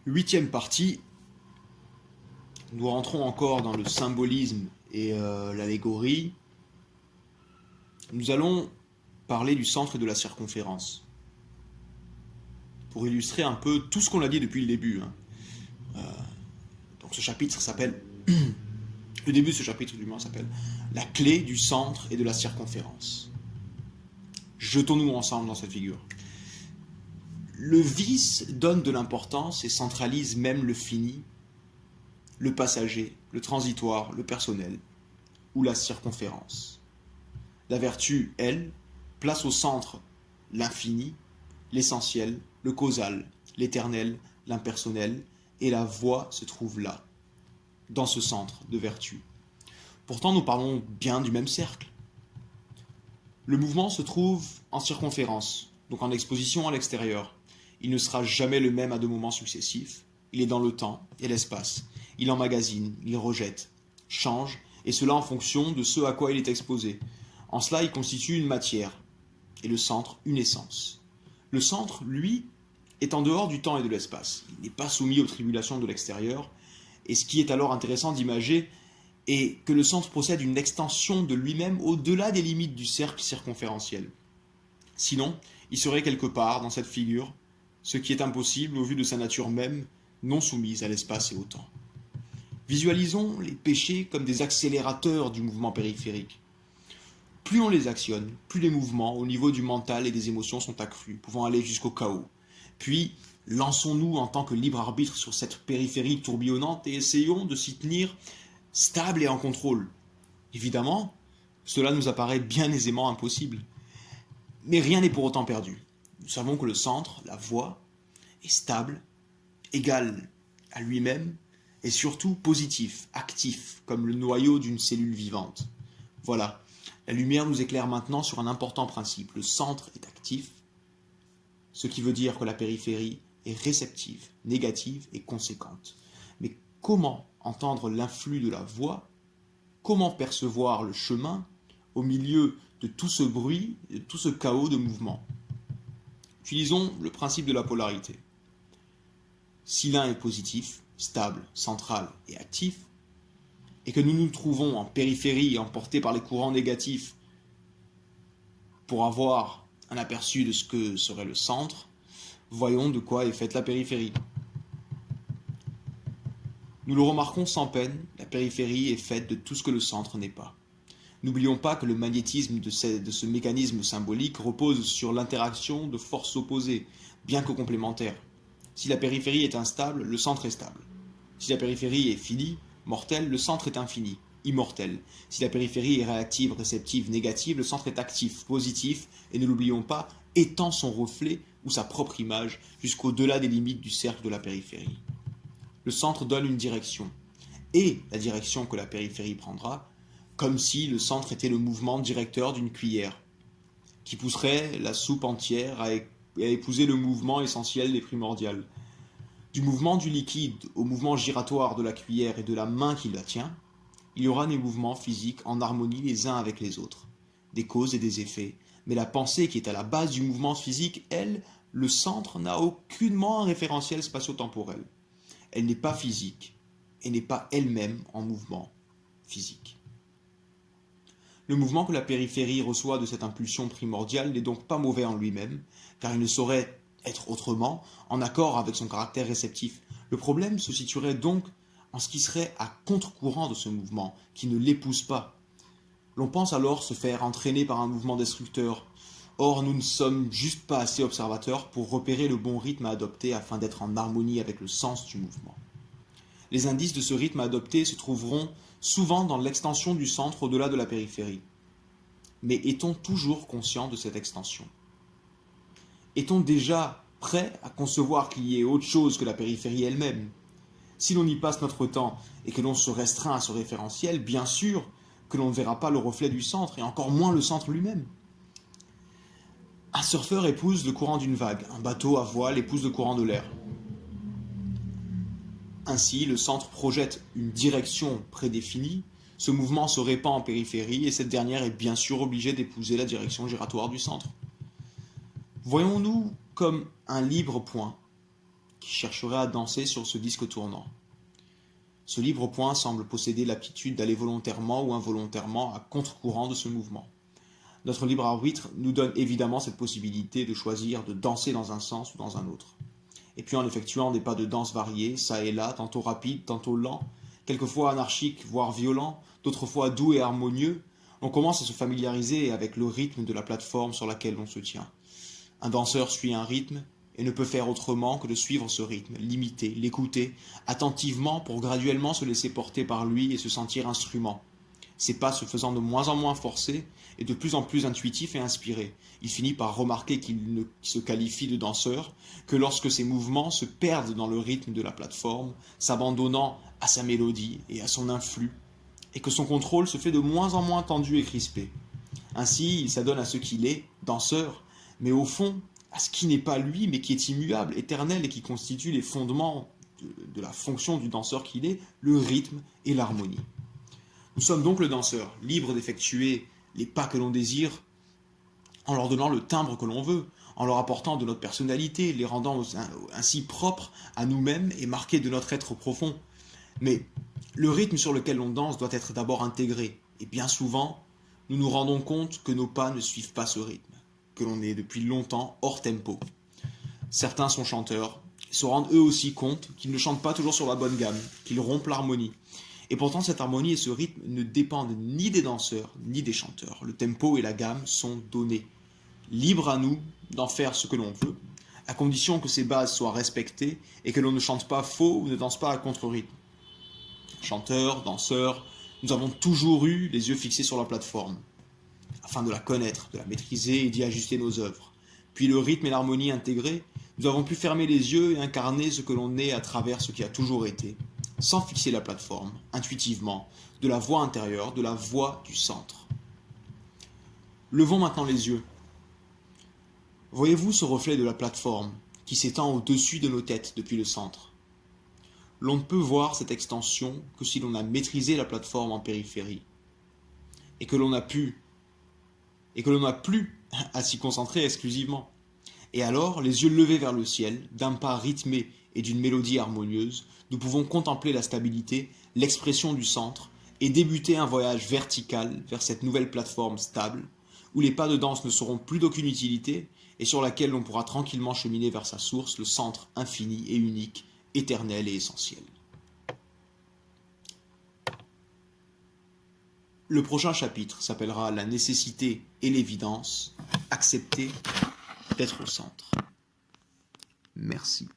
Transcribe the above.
Huitième partie, nous rentrons encore dans le symbolisme et l'allégorie. Nous allons parler du centre et de la circonférence, pour illustrer un peu tout ce qu'on a dit depuis le début. Donc ce chapitre s'appelle, le début de ce chapitre du moins s'appelle la clé du centre et de la circonférence. Jetons-nous ensemble dans cette figure. Le vice donne de l'importance et centralise même le fini, le passager, le transitoire, le personnel, ou la circonférence. La vertu, elle, place au centre l'infini, l'essentiel, le causal, l'éternel, l'impersonnel, et la voie se trouve là, dans ce centre de vertu. Pourtant, nous parlons bien du même cercle. Le mouvement se trouve en circonférence, donc en exposition à l'extérieur. Il ne sera jamais le même à deux moments successifs. Il est dans le temps et l'espace. Il emmagasine, il rejette, change, et cela en fonction de ce à quoi il est exposé. En cela, il constitue une matière, et le centre, une essence. Le centre, lui, est en dehors du temps et de l'espace. Il n'est pas soumis aux tribulations de l'extérieur, et ce qui est alors intéressant d'imager est que le centre possède une extension de lui-même au-delà des limites du cercle circonférentiel. Sinon, il serait quelque part dans cette figure, ce qui est impossible au vu de sa nature même, non soumise à l'espace et au temps. Visualisons les péchés comme des accélérateurs du mouvement périphérique. Plus on les actionne, plus les mouvements au niveau du mental et des émotions sont accrus, pouvant aller jusqu'au chaos. Puis, lançons-nous en tant que libre arbitre sur cette périphérie tourbillonnante et essayons de s'y tenir stable et en contrôle. Évidemment, cela nous apparaît bien aisément impossible. Mais rien n'est pour autant perdu. Nous savons que le centre, la voie, est stable, égal à lui-même, et surtout positif, actif, comme le noyau d'une cellule vivante. Voilà, la lumière nous éclaire maintenant sur un important principe. Le centre est actif, ce qui veut dire que la périphérie est réceptive, négative et conséquente. Mais comment entendre l'influx de la voix? Comment percevoir le chemin au milieu de tout ce bruit, de tout ce chaos de mouvements? Utilisons le principe de la polarité. Si l'un est positif, stable, central et actif, et que nous nous trouvons en périphérie emportés par les courants négatifs pour avoir un aperçu de ce que serait le centre, voyons de quoi est faite la périphérie. Nous le remarquons sans peine, la périphérie est faite de tout ce que le centre n'est pas. N'oublions pas que le magnétisme de ce mécanisme symbolique repose sur l'interaction de forces opposées, bien que complémentaires. Si la périphérie est instable, le centre est stable. Si la périphérie est finie, mortelle, le centre est infini, immortel. Si la périphérie est réactive, réceptive, négative, le centre est actif, positif, et ne l'oublions pas, étend son reflet ou sa propre image jusqu'au-delà des limites du cercle de la périphérie. Le centre donne une direction, et la direction que la périphérie prendra, comme si le centre était le mouvement directeur d'une cuillère, qui pousserait la soupe entière à épouser le mouvement essentiel et primordial. Du mouvement du liquide au mouvement giratoire de la cuillère et de la main qui la tient, il y aura des mouvements physiques en harmonie les uns avec les autres, des causes et des effets, mais la pensée qui est à la base du mouvement physique, elle, le centre, n'a aucunement un référentiel spatio-temporel. Elle n'est pas physique et n'est pas elle-même en mouvement physique. Le mouvement que la périphérie reçoit de cette impulsion primordiale n'est donc pas mauvais en lui-même, car il ne saurait être autrement, en accord avec son caractère réceptif. Le problème se situerait donc en ce qui serait à contre-courant de ce mouvement, qui ne l'épouse pas. L'on pense alors se faire entraîner par un mouvement destructeur. Or, nous ne sommes juste pas assez observateurs pour repérer le bon rythme à adopter afin d'être en harmonie avec le sens du mouvement. Les indices de ce rythme à adopter se trouveront souvent dans l'extension du centre au-delà de la périphérie. Mais est-on toujours conscient de cette extension? Est-on déjà prêt à concevoir qu'il y ait autre chose que la périphérie elle-même? Si l'on y passe notre temps et que l'on se restreint à ce référentiel, bien sûr que l'on ne verra pas le reflet du centre, et encore moins le centre lui-même. Un surfeur épouse le courant d'une vague, un bateau à voile épouse le courant de l'air. Ainsi, le centre projette une direction prédéfinie, ce mouvement se répand en périphérie, et cette dernière est bien sûr obligée d'épouser la direction giratoire du centre. Voyons-nous comme un libre point qui chercherait à danser sur ce disque tournant. Ce libre point semble posséder l'aptitude d'aller volontairement ou involontairement à contre-courant de ce mouvement. Notre libre arbitre nous donne évidemment cette possibilité de choisir de danser dans un sens ou dans un autre. Et puis en effectuant des pas de danse variés, ça et là, tantôt rapides, tantôt lents, quelquefois anarchiques, voire violents, d'autres fois doux et harmonieux, on commence à se familiariser avec le rythme de la plateforme sur laquelle l'on se tient. Un danseur suit un rythme et ne peut faire autrement que de suivre ce rythme, l'imiter, l'écouter attentivement pour graduellement se laisser porter par lui et se sentir instrument. Ses pas se faisant de moins en moins forcés et de plus en plus intuitifs et inspirés, il finit par remarquer qu'il ne se qualifie de danseur que lorsque ses mouvements se perdent dans le rythme de la plateforme, s'abandonnant à sa mélodie et à son influx, et que son contrôle se fait de moins en moins tendu et crispé. Ainsi, il s'adonne à ce qu'il est, danseur, mais au fond, à ce qui n'est pas lui, mais qui est immuable, éternel et qui constitue les fondements de la fonction du danseur qu'il est, le rythme et l'harmonie. Nous sommes donc le danseur, libre d'effectuer les pas que l'on désire, en leur donnant le timbre que l'on veut, en leur apportant de notre personnalité, les rendant ainsi propres à nous-mêmes et marqués de notre être profond. Mais le rythme sur lequel on danse doit être d'abord intégré, et bien souvent, nous nous rendons compte que nos pas ne suivent pas ce rythme, que l'on est depuis longtemps hors tempo. Certains sont chanteurs, et se rendent eux aussi compte qu'ils ne chantent pas toujours sur la bonne gamme, qu'ils rompent l'harmonie. Et pourtant, cette harmonie et ce rythme ne dépendent ni des danseurs, ni des chanteurs. Le tempo et la gamme sont donnés. Libre à nous d'en faire ce que l'on veut, à condition que ces bases soient respectées et que l'on ne chante pas faux ou ne danse pas à contre-rythme. Chanteurs, danseurs, nous avons toujours eu les yeux fixés sur la plateforme, afin de la connaître, de la maîtriser et d'y ajuster nos œuvres. Puis le rythme et l'harmonie intégrés, nous avons pu fermer les yeux et incarner ce que l'on est à travers ce qui a toujours été, sans fixer la plateforme, intuitivement, de la voix intérieure, de la voix du centre. Levons maintenant les yeux. Voyez-vous ce reflet de la plateforme qui s'étend au-dessus de nos têtes depuis le centre? L'on ne peut voir cette extension que si l'on a maîtrisé la plateforme en périphérie, et que l'on n'a plus à s'y concentrer exclusivement. Et alors, les yeux levés vers le ciel, d'un pas rythmé et d'une mélodie harmonieuse, nous pouvons contempler la stabilité, l'expression du centre, et débuter un voyage vertical vers cette nouvelle plateforme stable, où les pas de danse ne seront plus d'aucune utilité, et sur laquelle l'on pourra tranquillement cheminer vers sa source, le centre infini et unique, éternel et essentiel. Le prochain chapitre s'appellera La nécessité et l'évidence, accepter d'être au centre. Merci.